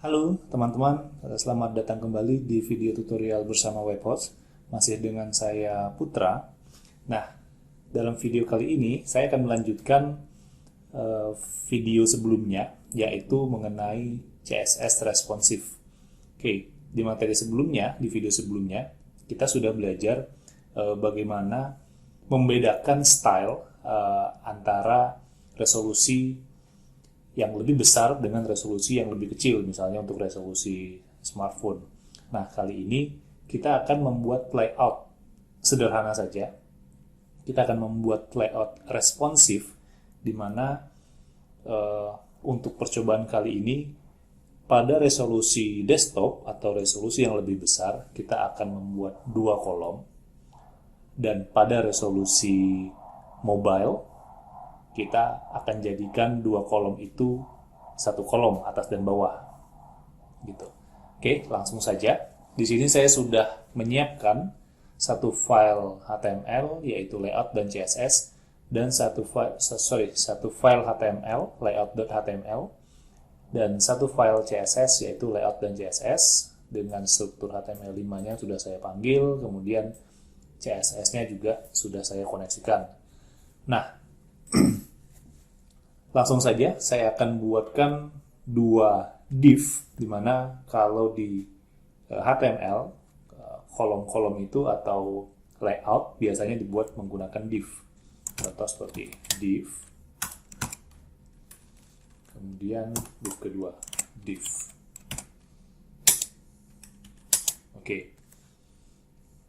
Halo teman-teman, selamat datang kembali di video tutorial bersama Webhost. Masih dengan saya Putra. Nah, dalam video kali ini saya akan melanjutkan eh, video sebelumnya, yaitu mengenai CSS responsive. Oke, di materi sebelumnya, di video sebelumnya, kita sudah belajar bagaimana membedakan style antara resolusi yang lebih besar dengan resolusi yang lebih kecil, misalnya untuk resolusi smartphone. Nah, kali ini kita akan membuat layout sederhana saja. Kita akan membuat layout responsif, di mana untuk percobaan kali ini, pada resolusi desktop atau resolusi yang lebih besar, kita akan membuat 2 kolom. Dan pada resolusi mobile, kita akan jadikan 2 kolom itu 1 kolom atas dan bawah gitu. Oke, langsung saja. Di sini saya sudah menyiapkan satu file HTML yaitu layout dan CSS dan satu file HTML layout.html dan satu file CSS yaitu layout dan CSS dengan struktur HTML5-nya sudah saya panggil, kemudian CSS-nya juga sudah saya koneksikan. Nah, langsung saja saya akan buatkan 2 div, di mana kalau di HTML kolom-kolom itu atau layout biasanya dibuat menggunakan div. Contoh seperti div, kemudian div kedua, div. Oke.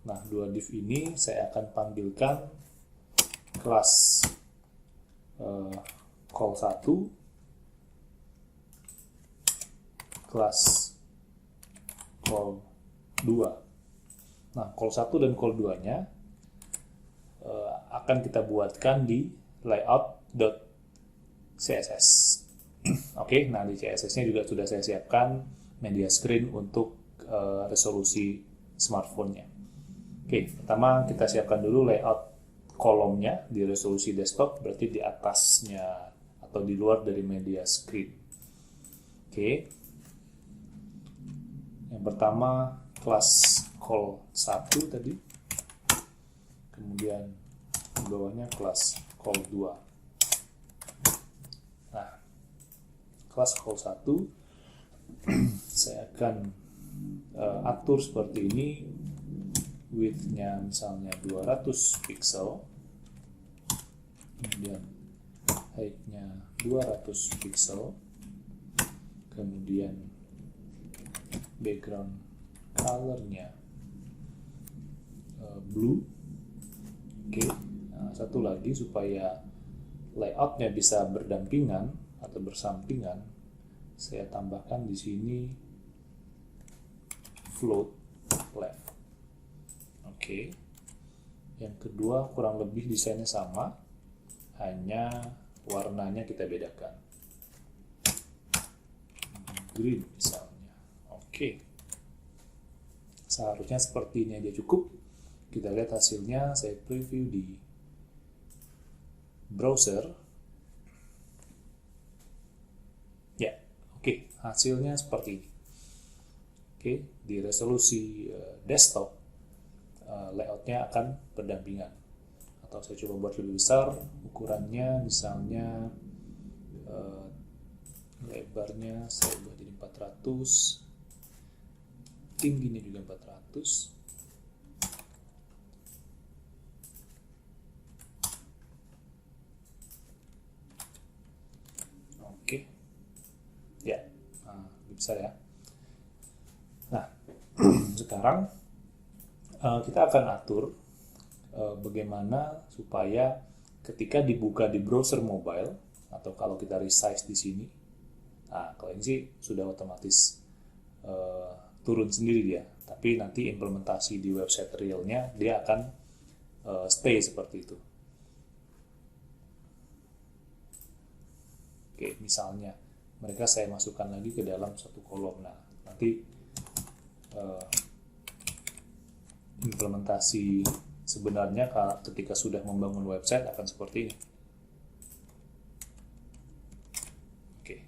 Nah, 2 div ini saya akan panggilkan kelas call1, kelas call2. Nah, call1 dan call2-nya akan kita buatkan di layout.css. Oke, nah di CSS-nya juga sudah saya siapkan media screen untuk resolusi smartphone-nya. Oke, pertama kita siapkan dulu layout kolomnya di resolusi desktop, berarti di atasnya atau di luar dari media screen. Oke. Yang pertama kelas call1 tadi. Kemudian di bawahnya kelas call2. Nah, kelas call1 saya akan atur seperti ini. Width-nya misalnya 200 pixel. Kemudian height-nya 200 pixel, kemudian background color-nya blue. Oke. Nah, satu lagi supaya layout-nya bisa berdampingan atau bersampingan, saya tambahkan di sini float left. Oke. Yang kedua kurang lebih desainnya sama, hanya warnanya kita bedakan. Green misalnya. Oke. Seharusnya seperti ini aja cukup. Kita lihat hasilnya, saya preview di browser. Ya, oke. Hasilnya seperti ini. Oke, di resolusi desktop layoutnya akan berdampingan. Atau saya coba buat lebih besar, ukurannya misalnya lebarnya saya buat jadi 400, tingginya juga 400. Oke, ya, lebih besar ya. Nah, sekarang kita akan atur bagaimana supaya ketika dibuka di browser mobile atau kalau kita resize di sini, nah kalau ini sih sudah otomatis turun sendiri dia, tapi nanti implementasi di website realnya dia akan stay seperti itu. Oke, misalnya mereka saya masukkan lagi ke dalam satu kolom. Nah, nanti implementasi sebenarnya ketika sudah membangun website akan seperti ini. Oke.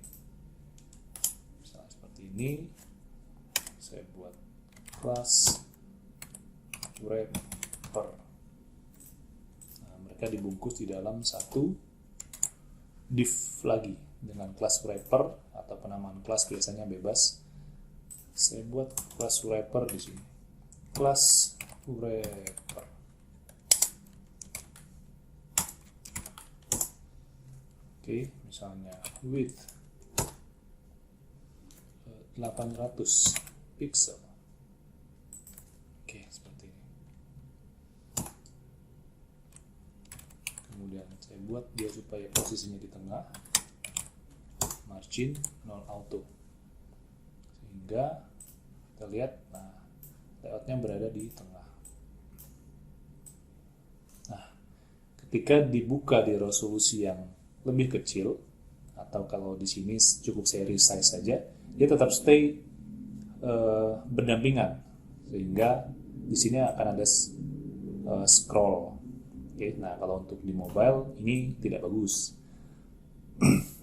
Misalnya seperti ini saya buat kelas wrapper. Nah, mereka dibungkus di dalam satu div lagi dengan kelas wrapper, atau penamaan kelas biasanya bebas. Saya buat kelas wrapper di sini. Kelas wrapper. Oke, misalnya width 800 pixel. Oke, seperti ini. Kemudian saya buat dia supaya posisinya di tengah, margin 0 auto, sehingga kita lihat, nah, layoutnya berada di tengah. Nah, ketika dibuka di resolusi yang lebih kecil, atau kalau di sini cukup saya resize saja, dia tetap stay berdampingan, sehingga di sini akan ada scroll. Oke, nah kalau untuk di mobile ini tidak bagus.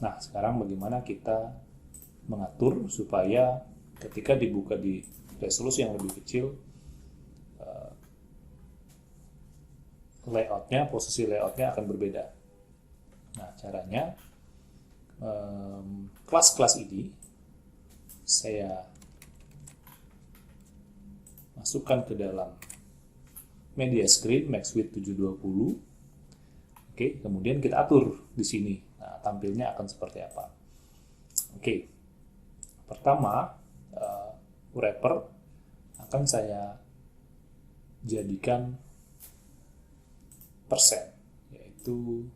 Nah, sekarang bagaimana kita mengatur supaya ketika dibuka di resolusi yang lebih kecil, layoutnya, posisi layoutnya akan berbeda. Nah, caranya kelas-kelas ini saya masukkan ke dalam media screen max width 720. Oke, kemudian kita atur di sini. Nah, tampilnya akan seperti apa? Oke, pertama wrapper akan saya jadikan persen, yaitu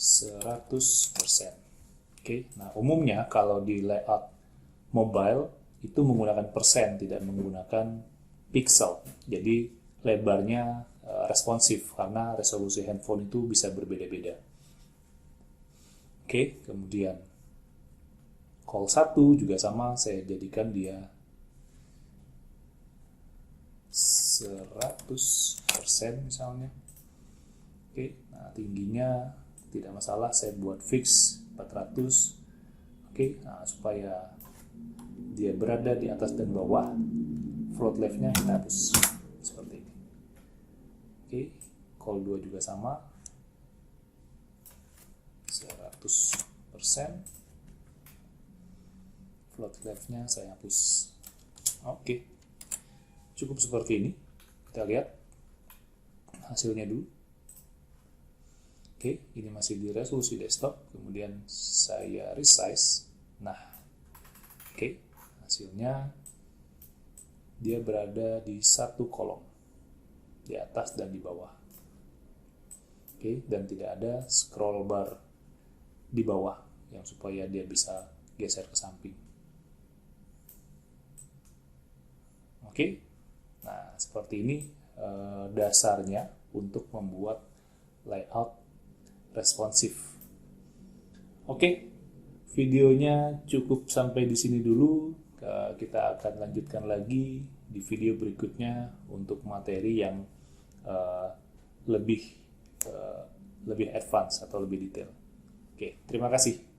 100%. Oke, nah umumnya kalau di layout mobile itu menggunakan persen, tidak menggunakan pixel. Jadi lebarnya responsif karena resolusi handphone itu bisa berbeda-beda. Oke, kemudian call 1 juga sama, saya jadikan dia 100% misalnya. Oke, nah tingginya tidak masalah, saya buat fix 400. Oke, nah supaya dia berada di atas dan bawah, float left-nya kita hapus seperti ini. Oke, call 2 juga sama, 100%. Float left-nya saya hapus. Oke, cukup seperti ini. Kita lihat hasilnya dulu. Oke, ini masih di resolusi desktop, kemudian saya resize. Nah, oke, hasilnya dia berada di satu kolom, di atas dan di bawah. Oke, dan tidak ada scroll bar di bawah yang supaya dia bisa geser ke samping. Oke, nah seperti ini dasarnya untuk membuat layout responsif. Oke, videonya cukup sampai di sini dulu. Kita akan lanjutkan lagi di video berikutnya untuk materi yang lebih advance atau lebih detail. Oke, terima kasih.